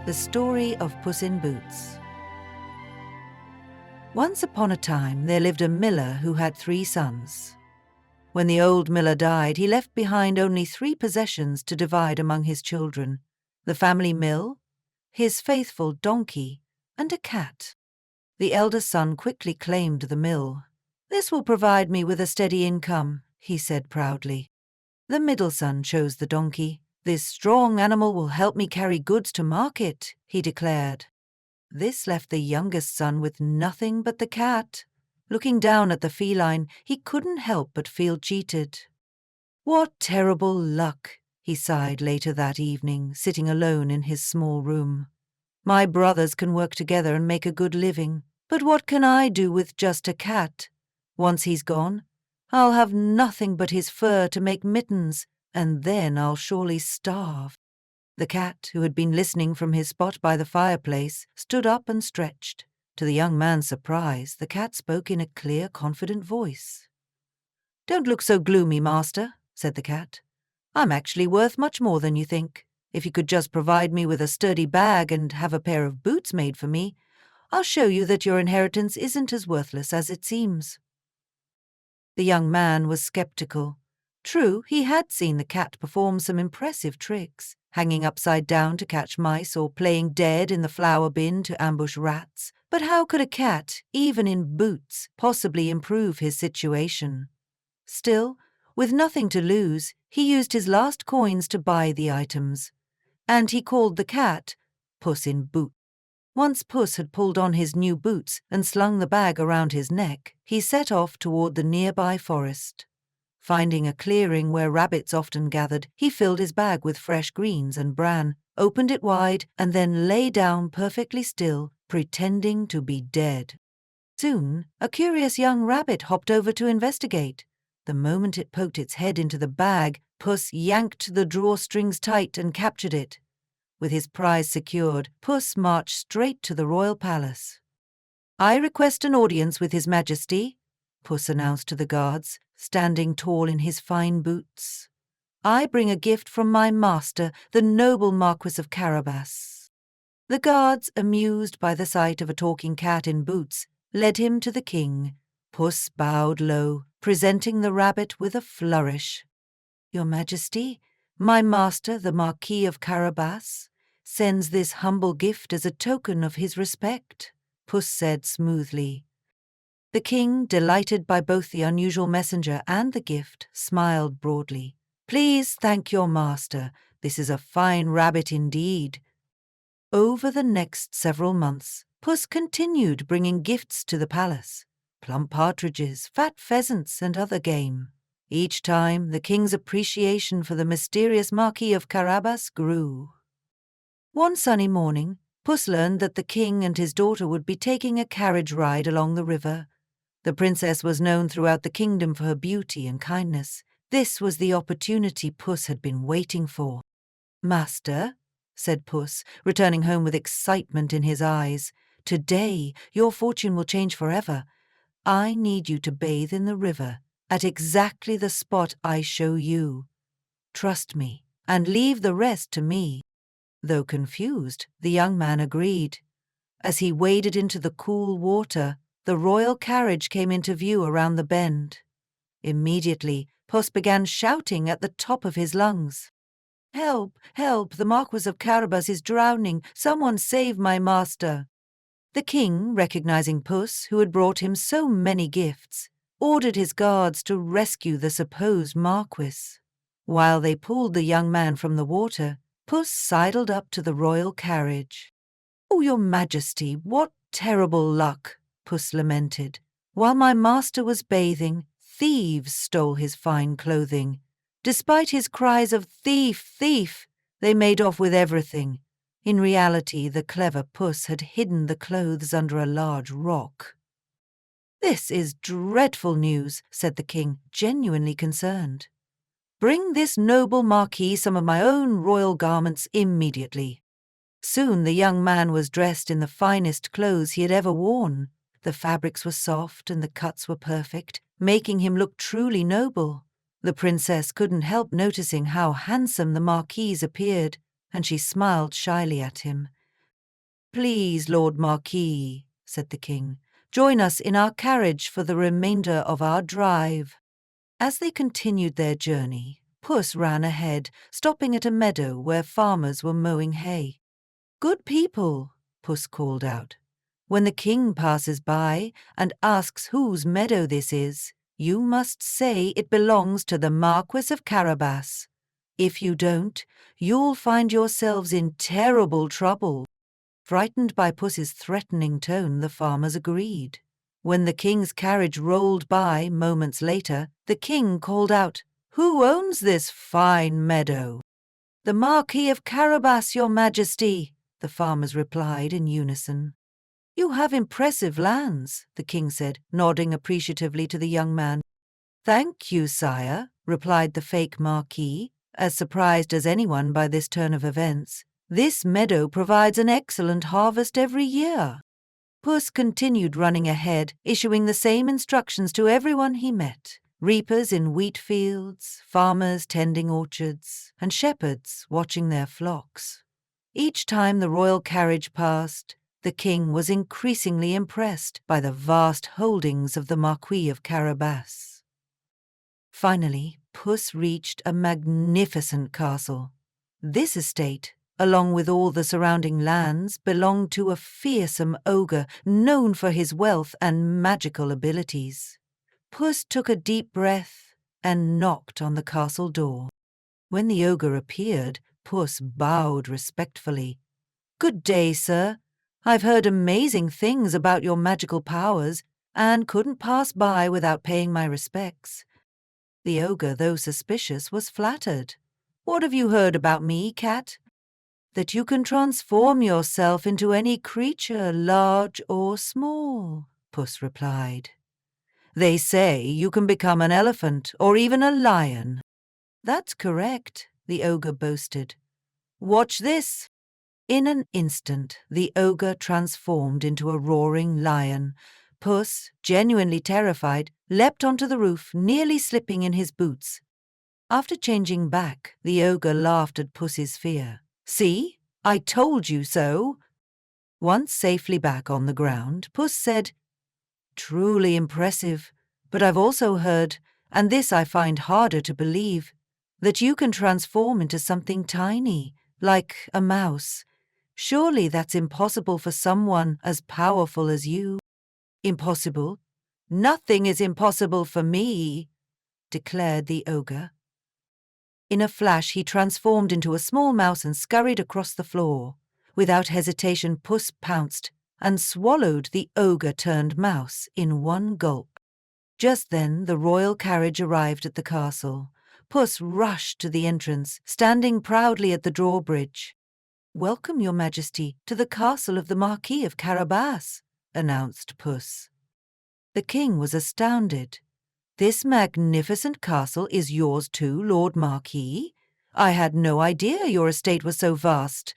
The story of Puss in Boots. Once upon a time there lived a miller who had 3 sons. When the old miller died, he left behind only 3 possessions to divide among his children: the family mill, his faithful donkey, and a cat. The eldest son quickly claimed the mill. "This will provide me with a steady income," he said proudly. The middle son chose the donkey. "This strong animal will help me carry goods to market," he declared. This left the youngest son with nothing but the cat. Looking down at the feline, he couldn't help but feel cheated. "What terrible luck," he sighed later that evening, sitting alone in his small room. "My brothers can work together and make a good living, but what can I do with just a cat? Once he's gone, I'll have nothing but his fur to make mittens, and then I'll surely starve." The cat, who had been listening from his spot by the fireplace, stood up and stretched. To the young man's surprise, the cat spoke in a clear, confident voice. "Don't look so gloomy, master," said the cat. "I'm actually worth much more than you think. If you could just provide me with a sturdy bag and have a pair of boots made for me, I'll show you that your inheritance isn't as worthless as it seems." The young man was skeptical. True, he had seen the cat perform some impressive tricks, hanging upside down to catch mice or playing dead in the flour bin to ambush rats. But how could a cat, even in boots, possibly improve his situation? Still, with nothing to lose, he used his last coins to buy the items. And he called the cat Puss in Boots. Once Puss had pulled on his new boots and slung the bag around his neck, he set off toward the nearby forest. Finding a clearing where rabbits often gathered, he filled his bag with fresh greens and bran, opened it wide, and then lay down perfectly still, pretending to be dead. Soon, a curious young rabbit hopped over to investigate. The moment it poked its head into the bag, Puss yanked the drawstrings tight and captured it. With his prize secured, Puss marched straight to the royal palace. "I request an audience with His Majesty," Puss announced to the guards, standing tall in his fine boots. "I bring a gift from my master, the noble Marquis of Carabas." The guards, amused by the sight of a talking cat in boots, led him to the king. Puss bowed low, presenting the rabbit with a flourish. "Your Majesty, my master, the Marquis of Carabas, sends this humble gift as a token of his respect," Puss said smoothly. The king, delighted by both the unusual messenger and the gift, smiled broadly. "Please thank your master. This is a fine rabbit indeed." Over the next several months, Puss continued bringing gifts to the palace: plump partridges, fat pheasants, and other game. Each time, the king's appreciation for the mysterious Marquis of Carabas grew. One sunny morning, Puss learned that the king and his daughter would be taking a carriage ride along the river. The princess was known throughout the kingdom for her beauty and kindness. This was the opportunity Puss had been waiting for. "Master," said Puss, returning home with excitement in his eyes, "today your fortune will change forever. I need you to bathe in the river, at exactly the spot I show you. Trust me, and leave the rest to me." Though confused, the young man agreed. As he waded into the cool water, the royal carriage came into view around the bend. Immediately, Puss began shouting at the top of his lungs. "Help! Help! The Marquis of Carabas is drowning! Someone save my master!" The king, recognizing Puss, who had brought him so many gifts, ordered his guards to rescue the supposed Marquis. While they pulled the young man from the water, Puss sidled up to the royal carriage. "Oh, your Majesty, what terrible luck!" Puss lamented. "While my master was bathing, thieves stole his fine clothing. Despite his cries of 'Thief! Thief!' they made off with everything. In reality, the clever Puss had hidden the clothes under a large rock." "This is dreadful news," said the king, genuinely concerned. "Bring this noble marquis some of my own royal garments immediately." Soon the young man was dressed in the finest clothes he had ever worn. The fabrics were soft and the cuts were perfect, making him look truly noble. The princess couldn't help noticing how handsome the marquis appeared, and she smiled shyly at him. "Please, Lord Marquis," said the king, "join us in our carriage for the remainder of our drive." As they continued their journey, Puss ran ahead, stopping at a meadow where farmers were mowing hay. "Good people," Puss called out, "when the king passes by and asks whose meadow this is, you must say it belongs to the Marquis of Carabas. If you don't, you'll find yourselves in terrible trouble." Frightened by Puss's threatening tone, the farmers agreed. When the king's carriage rolled by moments later, the king called out, "Who owns this fine meadow?" "The Marquis of Carabas, your majesty," the farmers replied in unison. "You have impressive lands," the king said, nodding appreciatively to the young man. "Thank you, sire," replied the fake marquis, as surprised as anyone by this turn of events. "This meadow provides an excellent harvest every year." Puss continued running ahead, issuing the same instructions to everyone he met: reapers in wheat fields, farmers tending orchards, and shepherds watching their flocks. Each time the royal carriage passed, the king was increasingly impressed by the vast holdings of the Marquis of Carabas. Finally, Puss reached a magnificent castle. This estate, along with all the surrounding lands, belonged to a fearsome ogre known for his wealth and magical abilities. Puss took a deep breath and knocked on the castle door. When the ogre appeared, Puss bowed respectfully. "Good day, sir. I've heard amazing things about your magical powers and couldn't pass by without paying my respects." The ogre, though suspicious, was flattered. "What have you heard about me, cat?" "That you can transform yourself into any creature, large or small," Puss replied. "They say you can become an elephant or even a lion." "That's correct," the ogre boasted. "Watch this." In an instant, the ogre transformed into a roaring lion. Puss, genuinely terrified, leapt onto the roof, nearly slipping in his boots. After changing back, the ogre laughed at Puss's fear. "See? I told you so." Once safely back on the ground, Puss said, "Truly impressive, but I've also heard, and this I find harder to believe, that you can transform into something tiny, like a mouse. Surely that's impossible for someone as powerful as you." "Impossible? Nothing is impossible for me," declared the ogre. In a flash, he transformed into a small mouse and scurried across the floor. Without hesitation, Puss pounced and swallowed the ogre-turned-mouse in one gulp. Just then, the royal carriage arrived at the castle. Puss rushed to the entrance, standing proudly at the drawbridge. "Welcome, your majesty, to the castle of the Marquis of Carabas," announced Puss. The king was astounded. "This magnificent castle is yours too, Lord Marquis? I had no idea your estate was so vast."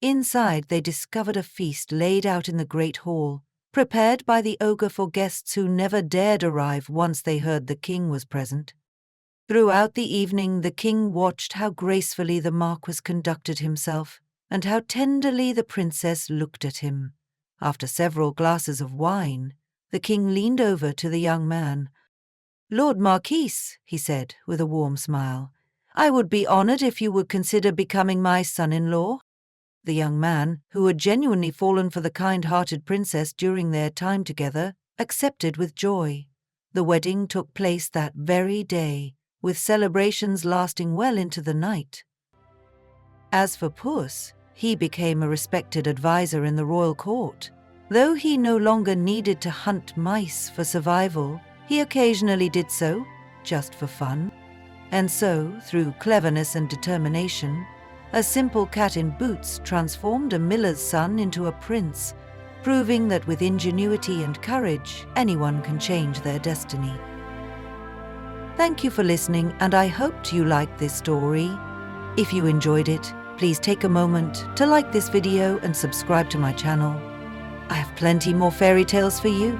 Inside, they discovered a feast laid out in the great hall, prepared by the ogre for guests who never dared arrive once they heard the king was present. Throughout the evening, the king watched how gracefully the Marquis conducted himself, and how tenderly the princess looked at him. After several glasses of wine, the king leaned over to the young man. "Lord Marquis," he said with a warm smile, "I would be honored if you would consider becoming my son-in-law." The young man, who had genuinely fallen for the kind-hearted princess during their time together, accepted with joy. The wedding took place that very day, with celebrations lasting well into the night. As for Puss, he became a respected advisor in the royal court. Though he no longer needed to hunt mice for survival, he occasionally did so, just for fun. And so, through cleverness and determination, a simple cat in boots transformed a miller's son into a prince, proving that with ingenuity and courage, anyone can change their destiny. Thank you for listening, and I hoped you liked this story. If you enjoyed it, please take a moment to like this video and subscribe to my channel. I have plenty more fairy tales for you.